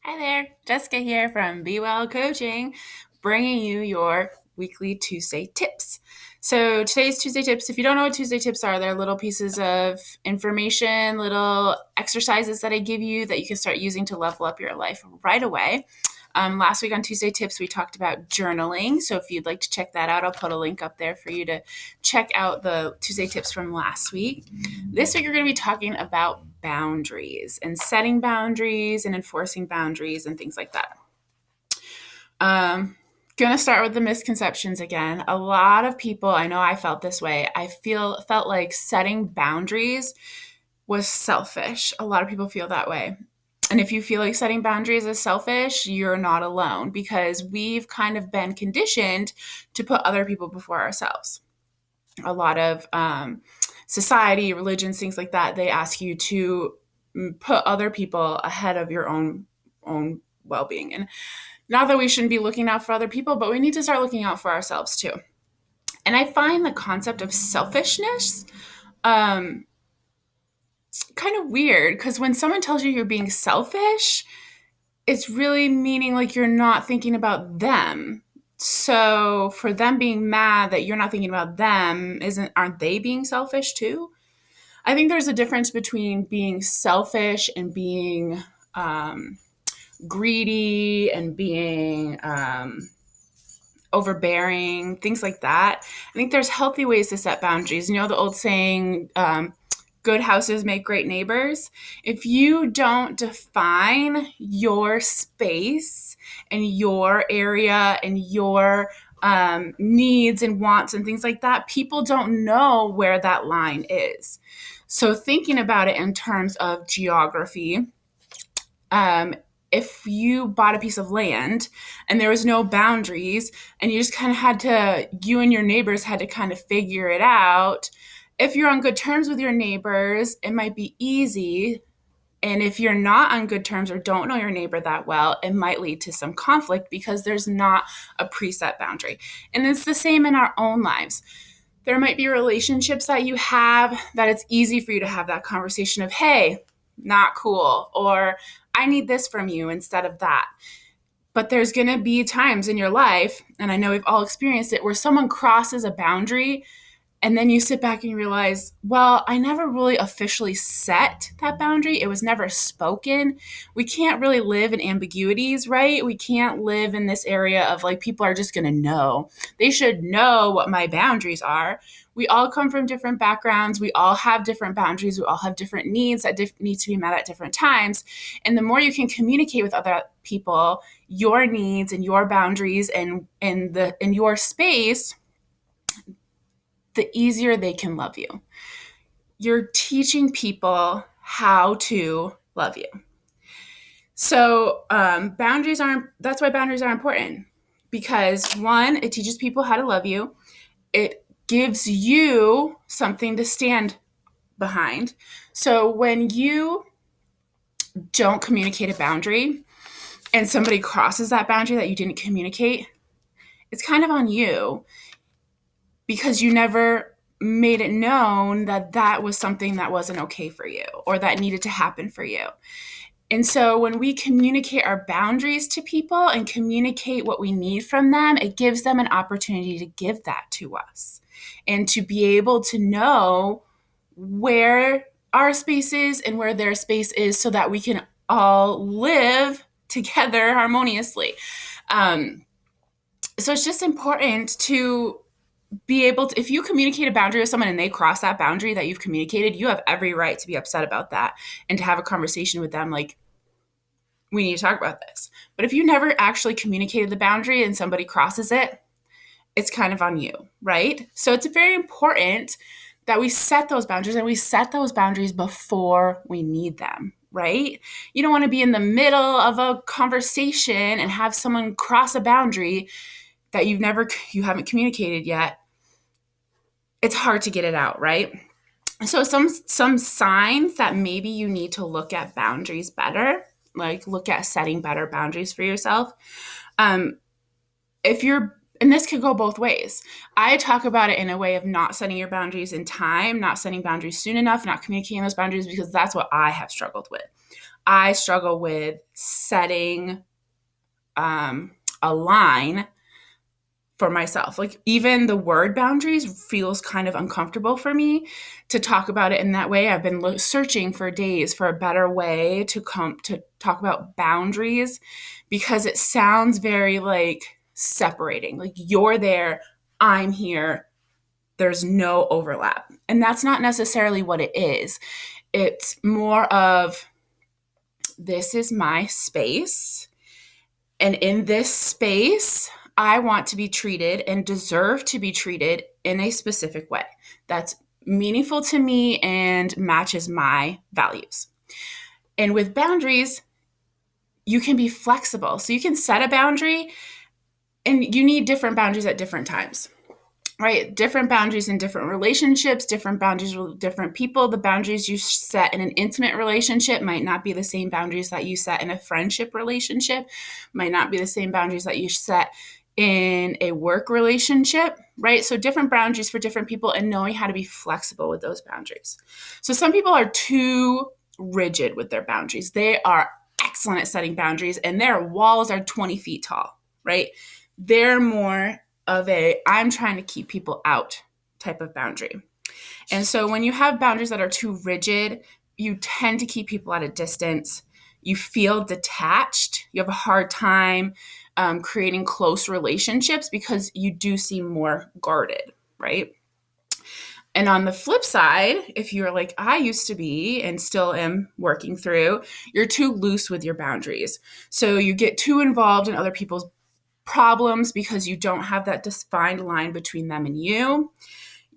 Hi there, Jessica here from Be Well Coaching, bringing you your weekly Tuesday tips. So today's Tuesday tips, if you don't know what Tuesday tips are, they're little pieces of information, little exercises that I give you that you can start using to level up your life right away. Last week on Tuesday Tips, we talked about journaling. So if you'd like to check that out, I'll put a link up there for you to check out the Tuesday Tips from last week. This week, we're going to be talking about boundaries and setting boundaries and enforcing boundaries and things like that. Going to start with the misconceptions again. A lot of people, I know I felt this way. Felt like setting boundaries was selfish. A lot of people feel that way. And if you feel like setting boundaries is selfish, you're not alone because we've kind of been conditioned to put other people before ourselves. A lot of society, religions, things like that, they ask you to put other people ahead of your own well-being. And not that we shouldn't be looking out for other people, but we need to start looking out for ourselves too. And I find the concept of selfishness kind of weird because when someone tells you you're being selfish, it's really meaning like you're not thinking about them. So for them being mad that you're not thinking about them, aren't they being selfish too? I think there's a difference between being selfish and being greedy and being overbearing, things like that. I think there's healthy ways to set boundaries. You know the old saying, good houses make great neighbors. If you don't define your space and your area and your needs and wants and things like that, people don't know where that line is. So thinking about it in terms of geography, if you bought a piece of land and there was no boundaries and you just kind of you and your neighbors had to kind of figure it out. If you're on good terms with your neighbors, it might be easy. And if you're not on good terms or don't know your neighbor that well, it might lead to some conflict because there's not a preset boundary. And it's the same in our own lives. There might be relationships that you have that it's easy for you to have that conversation of, hey, not cool, or I need this from you instead of that. But there's going to be times in your life, and I know we've all experienced it, where someone crosses a boundary and then you sit back and you realize, well, I never really officially set that boundary. It was never spoken. We can't really live in ambiguities, right? We can't live in this area of like people are just going to know. They should know what my boundaries are. We all come from different backgrounds. We all have different boundaries. We all have different needs that need to be met at different times. And the more you can communicate with other people, your needs and your boundaries and in your space, the easier they can love you. You're teaching people how to love you. So that's why boundaries are important. Because one, it teaches people how to love you. It gives you something to stand behind. So when you don't communicate a boundary and somebody crosses that boundary that you didn't communicate, it's kind of on you because you never made it known that that was something that wasn't okay for you or that needed to happen for you. And so when we communicate our boundaries to people and communicate what we need from them, it gives them an opportunity to give that to us and to be able to know where our space is and where their space is so that we can all live together harmoniously. So it's just important to be able to, if you communicate a boundary with someone and they cross that boundary that you've communicated, you have every right to be upset about that and to have a conversation with them like, we need to talk about this. But if you never actually communicated the boundary and somebody crosses it, it's kind of on you, right? So it's very important that we set those boundaries and we set those boundaries before we need them, right? You don't want to be in the middle of a conversation and have someone cross a boundary that you haven't communicated yet. It's hard to get it out, right? So some signs that maybe you need to look at boundaries better, like look at setting better boundaries for yourself. And this could go both ways. I talk about it in a way of not setting your boundaries in time, not setting boundaries soon enough, not communicating those boundaries because that's what I have struggled with. I struggle with setting a line for myself. Like even the word boundaries feels kind of uncomfortable for me to talk about it in that way. I've been searching for days for a better way to come to talk about boundaries because it sounds very like separating. Like you're there, I'm here, there's no overlap. And that's not necessarily what it is. It's more of this is my space. And in this space, I want to be treated and deserve to be treated in a specific way that's meaningful to me and matches my values. And with boundaries, you can be flexible. So you can set a boundary, and you need different boundaries at different times, right? Different boundaries in different relationships, different boundaries with different people. The boundaries you set in an intimate relationship might not be the same boundaries that you set in a friendship relationship, might not be the same boundaries that you set in a work relationship, right? So different boundaries for different people, and knowing how to be flexible with those boundaries. So some people are too rigid with their boundaries. They are excellent at setting boundaries, and their walls are 20 feet tall, right? They're more of a I'm trying to keep people out type of boundary. And so when you have boundaries that are too rigid, you tend to keep people at a distance. You feel detached. You have a hard time creating close relationships because you do seem more guarded, right? And on the flip side, if you're like I used to be and still am working through, you're too loose with your boundaries. So you get too involved in other people's problems because you don't have that defined line between them and you.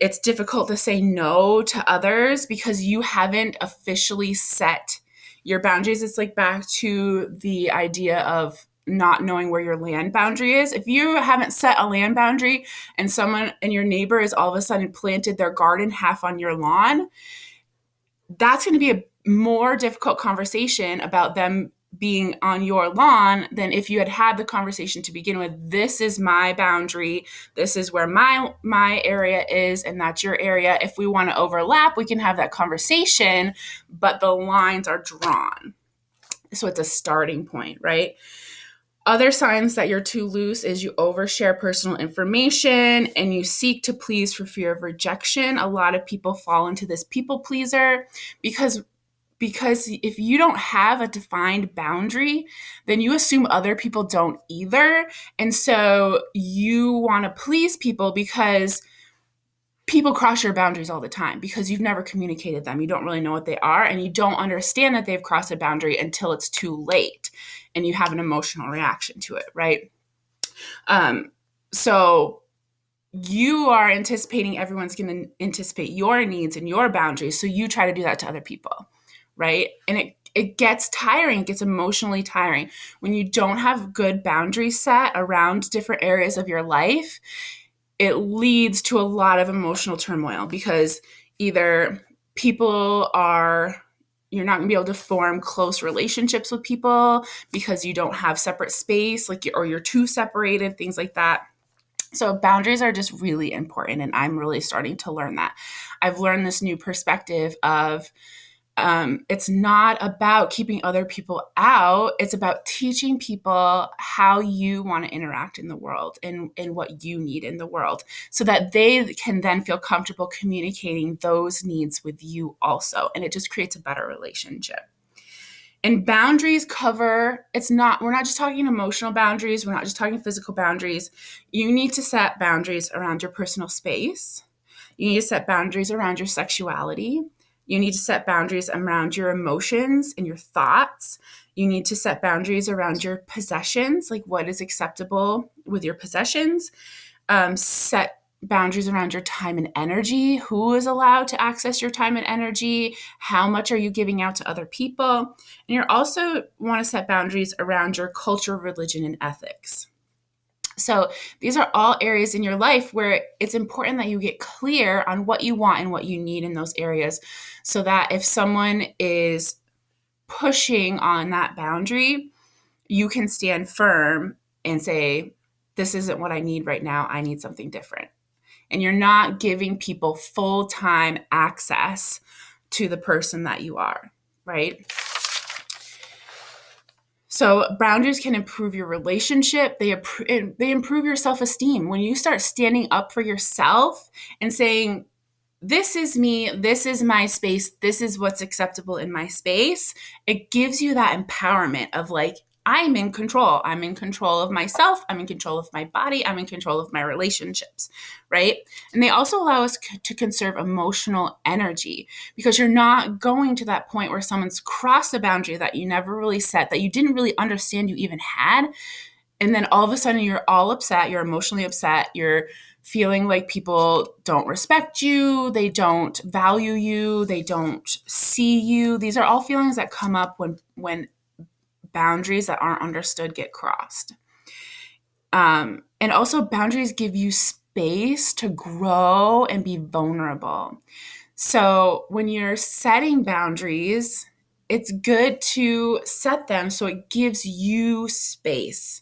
It's difficult to say no to others because you haven't officially set your boundaries. It's like back to the idea of not knowing where your land boundary is. If you haven't set a land boundary and someone and your neighbor has all of a sudden planted their garden half on your lawn, that's going to be a more difficult conversation about them being on your lawn than if you had had the conversation to begin with. This is my boundary. This is where my area is, and that's your area. If we want to overlap, we can have that conversation, but the lines are drawn. So it's a starting point, right? Other signs that you're too loose is you overshare personal information and you seek to please for fear of rejection. A lot of people fall into this people pleaser because if you don't have a defined boundary, then you assume other people don't either. And so you want to please people because people cross your boundaries all the time because you've never communicated them. You don't really know what they are, and you don't understand that they've crossed a boundary until it's too late and you have an emotional reaction to it, right? So you are anticipating everyone's going to anticipate your needs and your boundaries. So you try to do that to other people, right? And it gets tiring. It gets emotionally tiring when you don't have good boundaries set around different areas of your life. It leads to a lot of emotional turmoil because either you're not going to be able to form close relationships with people because you don't have separate space, or you're too separated, things like that. So boundaries are just really important, and I'm really starting to learn that. I've learned this new perspective of it's not about keeping other people out. It's about teaching people how you want to interact in the world and what you need in the world so that they can then feel comfortable communicating those needs with you also. And it just creates a better relationship. And boundaries we're not just talking emotional boundaries. We're not just talking physical boundaries. You need to set boundaries around your personal space. You need to set boundaries around your sexuality. You need to set boundaries around your emotions and your thoughts. You need to set boundaries around your possessions, like what is acceptable with your possessions. Set boundaries around your time and energy. Who is allowed to access your time and energy? How much are you giving out to other people? And you also want to set boundaries around your culture, religion, and ethics. So these are all areas in your life where it's important that you get clear on what you want and what you need in those areas so that if someone is pushing on that boundary, you can stand firm and say, this isn't what I need right now. I need something different. And you're not giving people full-time access to the person that you are, right? So boundaries can improve your relationship. They improve your self-esteem. When you start standing up for yourself and saying, this is me, this is my space, this is what's acceptable in my space, it gives you that empowerment of like, I'm in control. I'm in control of myself. I'm in control of my body. I'm in control of my relationships, right? And they also allow us to conserve emotional energy because you're not going to that point where someone's crossed a boundary that you never really set, that you didn't really understand you even had. And then all of a sudden you're all upset, you're emotionally upset, you're feeling like people don't respect you, they don't value you, they don't see you. These are all feelings that come up when boundaries that aren't understood get crossed. And also boundaries give you space to grow and be vulnerable. So when you're setting boundaries, it's good to set them so it gives you space.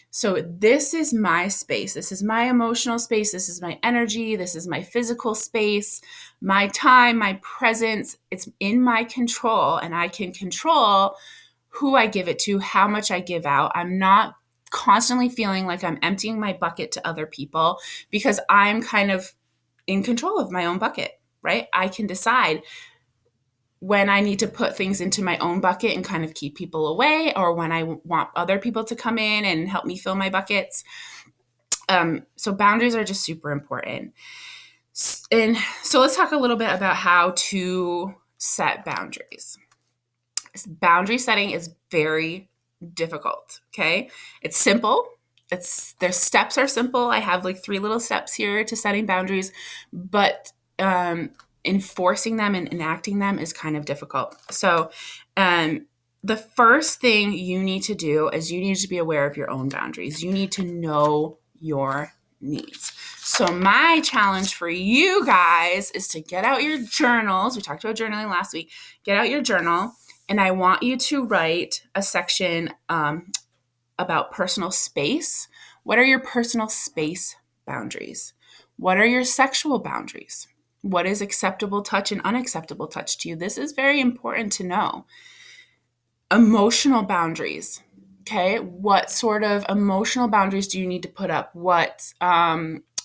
So this is my space. This is my emotional space. This is my energy. This is my physical space, my time, my presence. It's in my control, and I can control who I give it to, how much I give out. I'm not constantly feeling like I'm emptying my bucket to other people because I'm kind of in control of my own bucket, right? I can decide when I need to put things into my own bucket and kind of keep people away, or when I want other people to come in and help me fill my buckets. So boundaries are just super important. And so let's talk a little bit about how to set boundaries. Boundary setting is very difficult, okay? It's simple. Their steps are simple. I have like 3 little steps here to setting boundaries, but enforcing them and enacting them is kind of difficult. So the first thing you need to do is you need to be aware of your own boundaries. You need to know your needs. So my challenge for you guys is to get out your journals. We talked about journaling last week. Get out your journal, and I want you to write a section about personal space. What are your personal space boundaries? What are your sexual boundaries? What is acceptable touch and unacceptable touch to you? This is very important to know. Emotional boundaries. Okay, what sort of emotional boundaries do you need to put up? What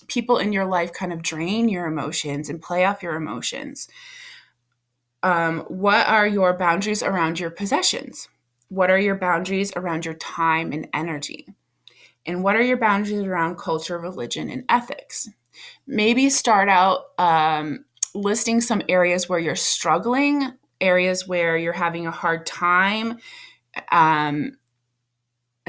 people in your life kind of drain your emotions and play off your emotions? What are your boundaries around your possessions? What are your boundaries around your time and energy? And what are your boundaries around culture, religion, and ethics? Maybe start out listing some areas where you're struggling, areas where you're having a hard time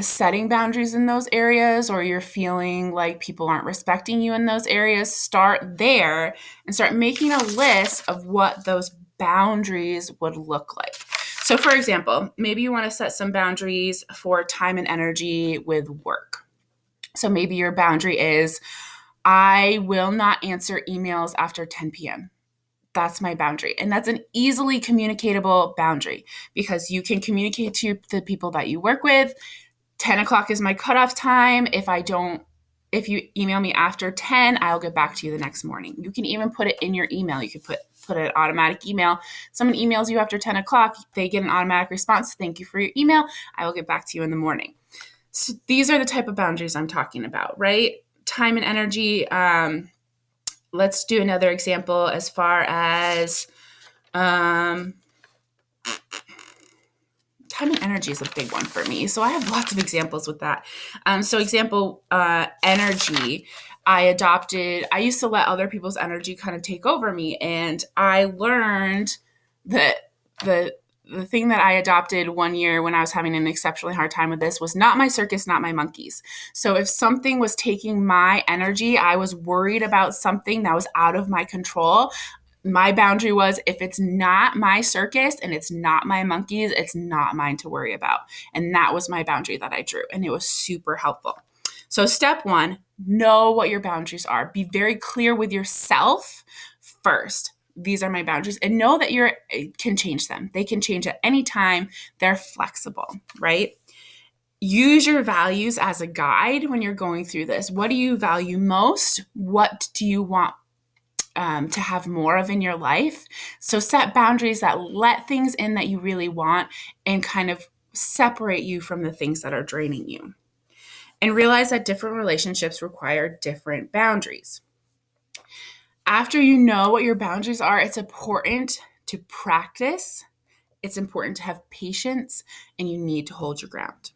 setting boundaries in those areas, or you're feeling like people aren't respecting you in those areas. Start there and start making a list of what those boundaries would look like. So for example, maybe you want to set some boundaries for time and energy with work. So maybe your boundary is, I will not answer emails after 10 p.m. That's my boundary. And that's an easily communicatable boundary because you can communicate to the people that you work with. 10 o'clock is my cutoff time. If you email me after 10, I'll get back to you the next morning. You can even put it in your email. You could put an automatic email. Someone emails you after 10 o'clock, they get an automatic response. Thank you for your email. I will get back to you in the morning. So these are the type of boundaries I'm talking about, right? Time and energy. Let's do another example as far as time and energy is a big one for me. So I have lots of examples with that. So example, energy. I used to let other people's energy kind of take over me. And I learned that the thing that I adopted one year when I was having an exceptionally hard time with this was not my circus, not my monkeys. So if something was taking my energy, I was worried about something that was out of my control. My boundary was, if it's not my circus and it's not my monkeys, it's not mine to worry about. And that was my boundary that I drew. And it was super helpful. So step 1, know what your boundaries are. Be very clear with yourself first. These are my boundaries, and know that you can change them. They can change at any time. They're flexible, right? Use your values as a guide when you're going through this. What do you value most? What do you want to have more of in your life? So set boundaries that let things in that you really want and kind of separate you from the things that are draining you. And realize that different relationships require different boundaries. After you know what your boundaries are, it's important to practice. It's important to have patience, and you need to hold your ground.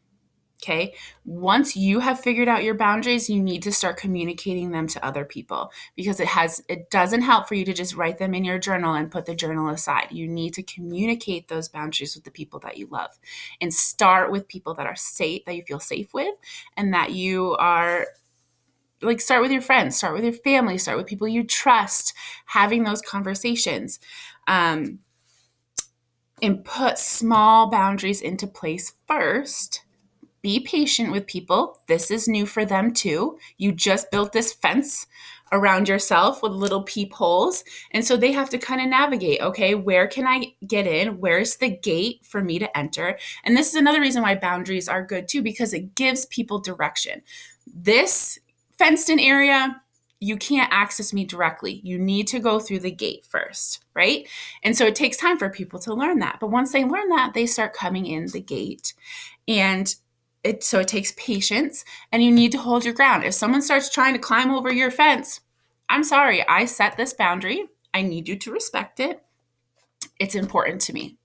Okay. Once you have figured out your boundaries, you need to start communicating them to other people, because it doesn't help for you to just write them in your journal and put the journal aside. You need to communicate those boundaries with the people that you love, and start with people that are safe, that you feel safe with, and that you are like, start with your friends, start with your family, start with people you trust, having those conversations. And put small boundaries into place first. Be patient with people. This is new for them too. You just built this fence around yourself with little peepholes. And so they have to kind of navigate, okay, where can I get in? Where's the gate for me to enter? And this is another reason why boundaries are good too, because it gives people direction. This fenced in area, you can't access me directly. You need to go through the gate first, right? And so it takes time for people to learn that. But once they learn that, they start coming in the gate. And so it takes patience, and you need to hold your ground. If someone starts trying to climb over your fence, I'm sorry, I set this boundary. I need you to respect it. It's important to me.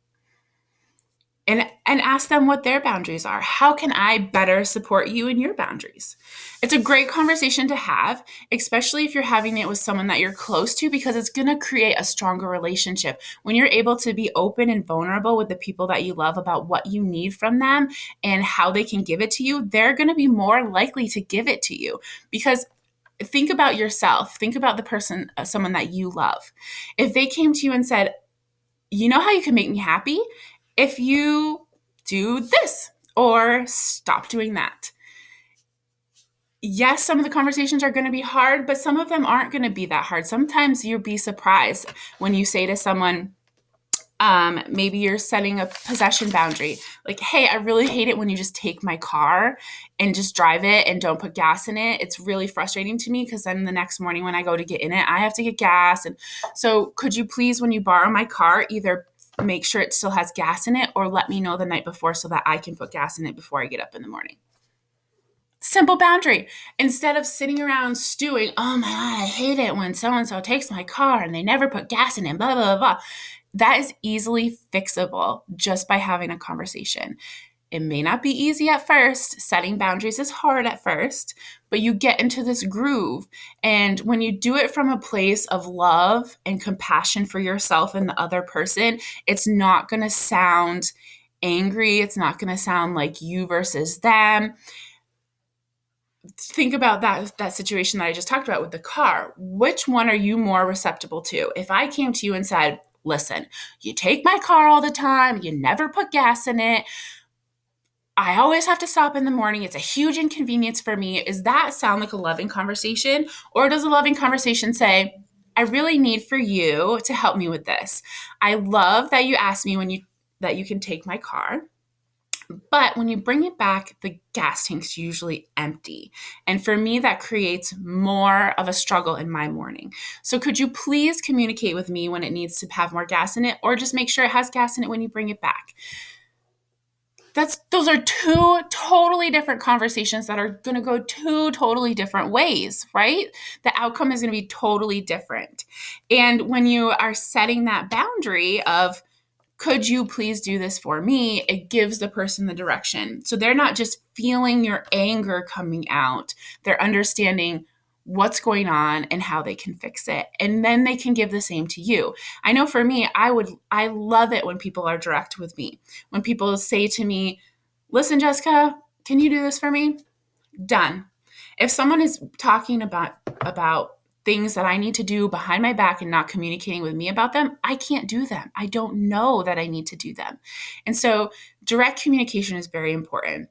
And ask them what their boundaries are. How can I better support you in your boundaries? It's a great conversation to have, especially if you're having it with someone that you're close to, because it's going to create a stronger relationship. When you're able to be open and vulnerable with the people that you love about what you need from them and how they can give it to you, they're going to be more likely to give it to you. Because think about yourself. Think about the person, someone that you love. If they came to you and said, you know how you can make me happy? If you do this or stop doing that. Yes, some of the conversations are going to be hard, but some of them aren't going to be that hard. Sometimes you'll be surprised when you say to someone, maybe you're setting a possession boundary. Like, hey, I really hate it when you just take my car and just drive it and don't put gas in it. It's really frustrating to me, because then the next morning when I go to get in it, I have to get gas. And so could you please, when you borrow my car, either make sure it still has gas in it, or let me know the night before so that I can put gas in it before I get up in the morning. Simple boundary. Instead of sitting around stewing, oh my God, I hate it when so-and-so takes my car and they never put gas in it, blah, blah, blah. That is easily fixable just by having a conversation. It may not be easy at first. Setting boundaries is hard at first, but you get into this groove. And when you do it from a place of love and compassion for yourself and the other person, it's not going to sound angry. It's not going to sound like you versus them. Think about that situation that I just talked about with the car. Which one are you more receptible to? If I came to you and said, listen, you take my car all the time, you never put gas in it, I always have to stop in the morning, it's a huge inconvenience for me. Does that sound like a loving conversation? Or does a loving conversation say, I really need for you to help me with this. I love that you asked me that you can take my car. But when you bring it back, the gas tank's usually empty. And for me, that creates more of a struggle in my morning. So could you please communicate with me when it needs to have more gas in it, or just make sure it has gas in it when you bring it back? Those are two totally different conversations that are going to go two totally different ways, right? The outcome is going to be totally different. And when you are setting that boundary of, could you please do this for me? It gives the person the direction. So they're not just feeling your anger coming out. They're understanding what's going on and how they can fix it. And then they can give the same to you. I know for me, I love it when people are direct with me. When people say to me, listen, Jessica, can you do this for me? Done. If someone is talking about things that I need to do behind my back and not communicating with me about them, I can't do them. I don't know that I need to do them. And so direct communication is very important.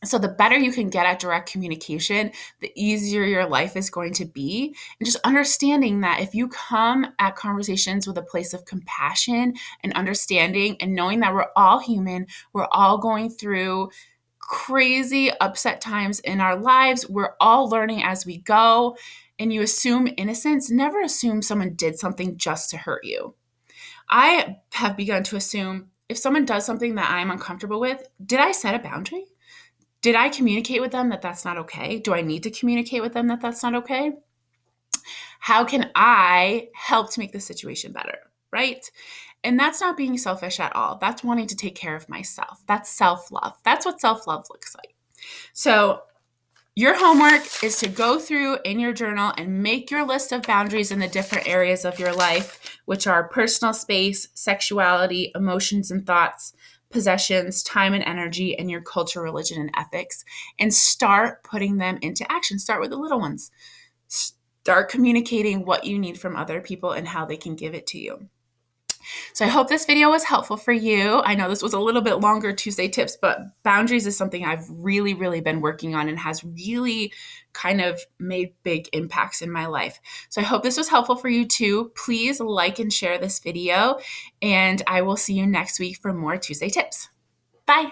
So the better you can get at direct communication, the easier your life is going to be. And just understanding that if you come at conversations with a place of compassion and understanding and knowing that we're all human, we're all going through crazy upset times in our lives, we're all learning as we go, and you assume innocence, never assume someone did something just to hurt you. I have begun to assume if someone does something that I'm uncomfortable with, did I set a boundary? Did I communicate with them that that's not okay? Do I need to communicate with them that that's not okay? How can I help to make the situation better? Right? And that's not being selfish at all. That's wanting to take care of myself. That's self love. That's what self love looks like. So, your homework is to go through in your journal and make your list of boundaries in the different areas of your life, which are personal space, sexuality, emotions and thoughts, possessions, time and energy, and your culture, religion, and ethics, and start putting them into action. Start with the little ones. Start communicating what you need from other people and how they can give it to you. So I hope this video was helpful for you. I know this was a little bit longer Tuesday tips, but boundaries is something I've really, really been working on and has really kind of made big impacts in my life. So I hope this was helpful for you too. Please like and share this video, and I will see you next week for more Tuesday tips. Bye.